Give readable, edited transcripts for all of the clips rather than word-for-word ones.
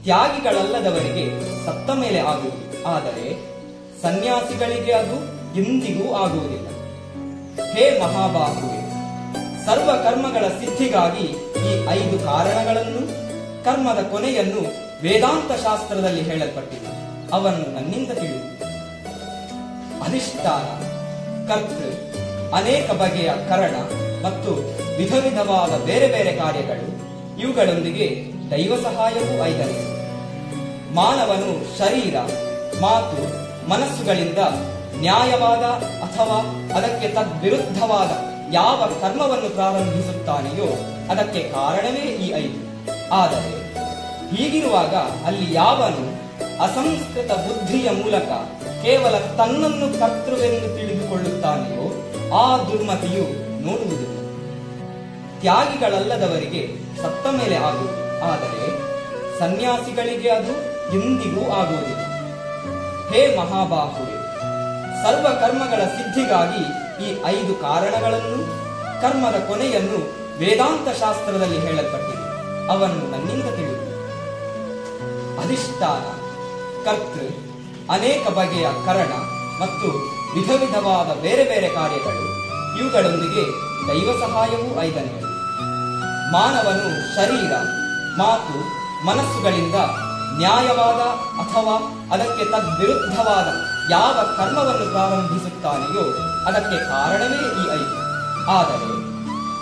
ತ್ಯಾಗಿಗಳಲ್ಲದವರಿಗೆ ಸತ್ತ ಮೇಲೆ ಆಗುವುದು, ಆದರೆ ಸನ್ಯಾಸಿಗಳಿಗೆ ಅದು ಎಂದಿಗೂ ಆಗುವುದಿಲ್ಲ. ಹೇ ಮಹಾಬಾಹುವೆ, ಸರ್ವ ಕರ್ಮಗಳ ಸಿದ್ಧಿಗಾಗಿ ಈ 5 ಕಾರಣಗಳನ್ನು, ಕರ್ಮದ ಕೊನೆಯನ್ನು ವೇದಾಂತ ಶಾಸ್ತ್ರದಲ್ಲಿ ಹೇಳಲ್ಪಟ್ಟಿದೆ. ಅವನ್ನು ನನ್ನಿಂದ ತಿಳಿಯುವುದು. ಅಧಿಷ್ಠಾನ, ಕರ್ತೃ, ಅನೇಕ ಬಗೆಯ ಕರಣ ಮತ್ತು ವಿಧ ವಿಧವಾದ ಬೇರೆ ಬೇರೆ ಕಾರ್ಯಗಳು, ಇವುಗಳೊಂದಿಗೆ ದೈವ ಸಹಾಯವೂ 5ನೇ. ಮಾನವನು ಶರೀರ, ಮಾತು, ಮನಸ್ಸುಗಳಿಂದ ನ್ಯಾಯವಾದ ಅಥವಾ ಅದಕ್ಕೆ ತದ್ವಿರುದ್ಧವಾದ ಯಾವ ಕರ್ಮವನ್ನು ಪ್ರಾರಂಭಿಸುತ್ತಾನೆಯೋ ಅದಕ್ಕೆ ಕಾರಣವೇ ಈ 5. ಆದರೆ ಹೀಗಿರುವಾಗ ಅಲ್ಲಿ ಯಾವನು ಅಸಂಸ್ಕೃತ ಬುದ್ಧಿಯ ಮೂಲಕ ಕೇವಲ ತನ್ನನ್ನು ಕರ್ತೃವೆಂದು ತಿಳಿದುಕೊಳ್ಳುತ್ತಾನೆಯೋ ಆ ದುರ್ಮತಿಯು ನೋಡುವುದಿಲ್ಲ. ತ್ಯಾಗಿಗಳಲ್ಲದವರಿಗೆ ಸತ್ತ ಮೇಲೆ ಆಗುವುದು, ಆದರೆ ಸನ್ಯಾಸಿಗಳಿಗೆ ಅದು ಎಂದಿಗೂ ಆಗುವುದಿಲ್ಲ. ಹೇ ಮಹಾಬಾಹುವೆ, ಸರ್ವ ಕರ್ಮಗಳ ಸಿದ್ಧಿಗಾಗಿ ಈ 5 ಕಾರಣಗಳನ್ನು, ಕರ್ಮದ ಕೊನೆಯನ್ನು ವೇದಾಂತ ಶಾಸ್ತ್ರದಲ್ಲಿ ಹೇಳಲ್ಪಟ್ಟಿದೆ. ಅವನ್ನು ನನ್ನಿಂದ ತಿಳಿಯುವುದು. ಅಧಿಷ್ಠಾನ, ಕರ್ತೃ, ಅನೇಕ ಬಗೆಯ ಕರಣ ಮತ್ತು ವಿಧ ವಿಧವಾದ ಬೇರೆ ಬೇರೆ ಕಾರ್ಯಗಳು, ಇವುಗಳೊಂದಿಗೆ ದೈವ ಸಹಾಯವೂ 5ನೇ. ಮಾನವನು ಶರೀರ, ಮಾತು, ಮನಸ್ಸುಗಳಿಂದ ನ್ಯಾಯವಾದ ಅಥವಾ ಅದಕ್ಕೆ ತದ್ವಿರುದ್ಧವಾದ ಯಾವ ಕರ್ಮವನ್ನು ಪ್ರಾರಂಭಿಸುತ್ತಾನೆಯೋ ಅದಕ್ಕೆ ಕಾರಣವೇ ಈ 5. ಆದರೆ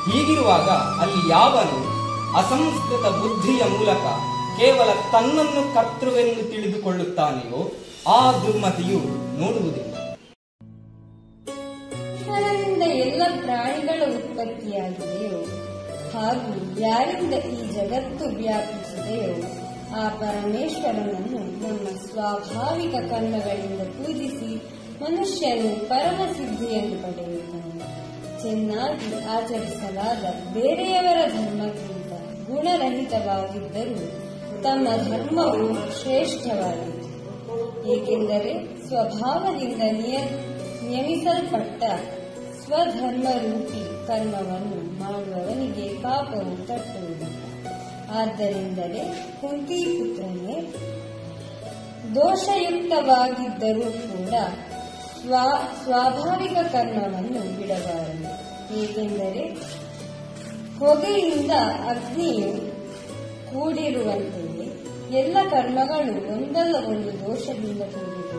ಹೀಗಿರುವಾಗ ಅಲ್ಲಿ ಯಾವನು ಅಸಂಸ್ಕೃತ ಬುದ್ಧಿಯ ಮೂಲಕ ಕೇವಲ ತನ್ನನ್ನು ಕರ್ತೃವೆಂದು ತಿಳಿದುಕೊಳ್ಳುತ್ತಾನೆಯೋ ಆ ದುರ್ಮತಿಯು ನೋಡುವುದಿಲ್ಲ. ಈಶ್ವರನಿಂದ ಎಲ್ಲ ಪ್ರಾಣಿಗಳ ಉತ್ಪತ್ತಿಯಾಗಿದೆಯೋ ಹಾಗೂ ಯಾರಿಂದ ಈ ಜಗತ್ತು ವ್ಯಾಪಿಸಿದೆಯೋ ಆ ಪರಮೇಶ್ವರನನ್ನು ನಮ್ಮ ಸ್ವಾಭಾವಿಕ ಕರ್ಮಗಳಿಂದ ಪೂಜಿಸಿ ಮನುಷ್ಯನು ಪರಮ ಸಿದ್ಧಿಯನ್ನು ಪಡೆಯುತ್ತಾನೆ. ಚೆನ್ನಾಗಿ ಆಚರಿಸಲಾದ ಬೇರೆಯವರ ಧರ್ಮಕ್ಕಿಂತ ಗುಣರಹಿತವಾಗಿದ್ದರೂ ತಮ್ಮ ಧರ್ಮವು ಶ್ರೇಷ್ಠವಾಗಿದೆ. ಏಕೆಂದರೆ ಸ್ವಭಾವದಿಂದ ನಿಯಮಿಸಲ್ಪಟ್ಟ ಸ್ವಧರ್ಮರೂಪಿ ಕರ್ಮವನ್ನು ಮಾಡುವವನಿಗೆ ಪಾಪವು ತಟ್ಟುವುದಿಲ್ಲ. ಆದ್ದರಿಂದಲೇ ಕುಂತಿಪುತ್ರನೇ, ದೋಷಯುಕ್ತವಾಗಿದ್ದರೂ ಕೂಡ ಸ್ವಾಭಾವಿಕ ಕರ್ಮವನ್ನು ಬಿಡಬಾರದು. ಏಕೆಂದರೆ ಹೊಗೆಯಿಂದ ಅಗ್ನಿಯು ಕೂಡಿರುವಂತೆಯೇ ಎಲ್ಲ ಕರ್ಮಗಳು ಒಂದಲ್ಲ ಒಂದು ದೋಷದಿಂದ ಕೂಡಿದೆ.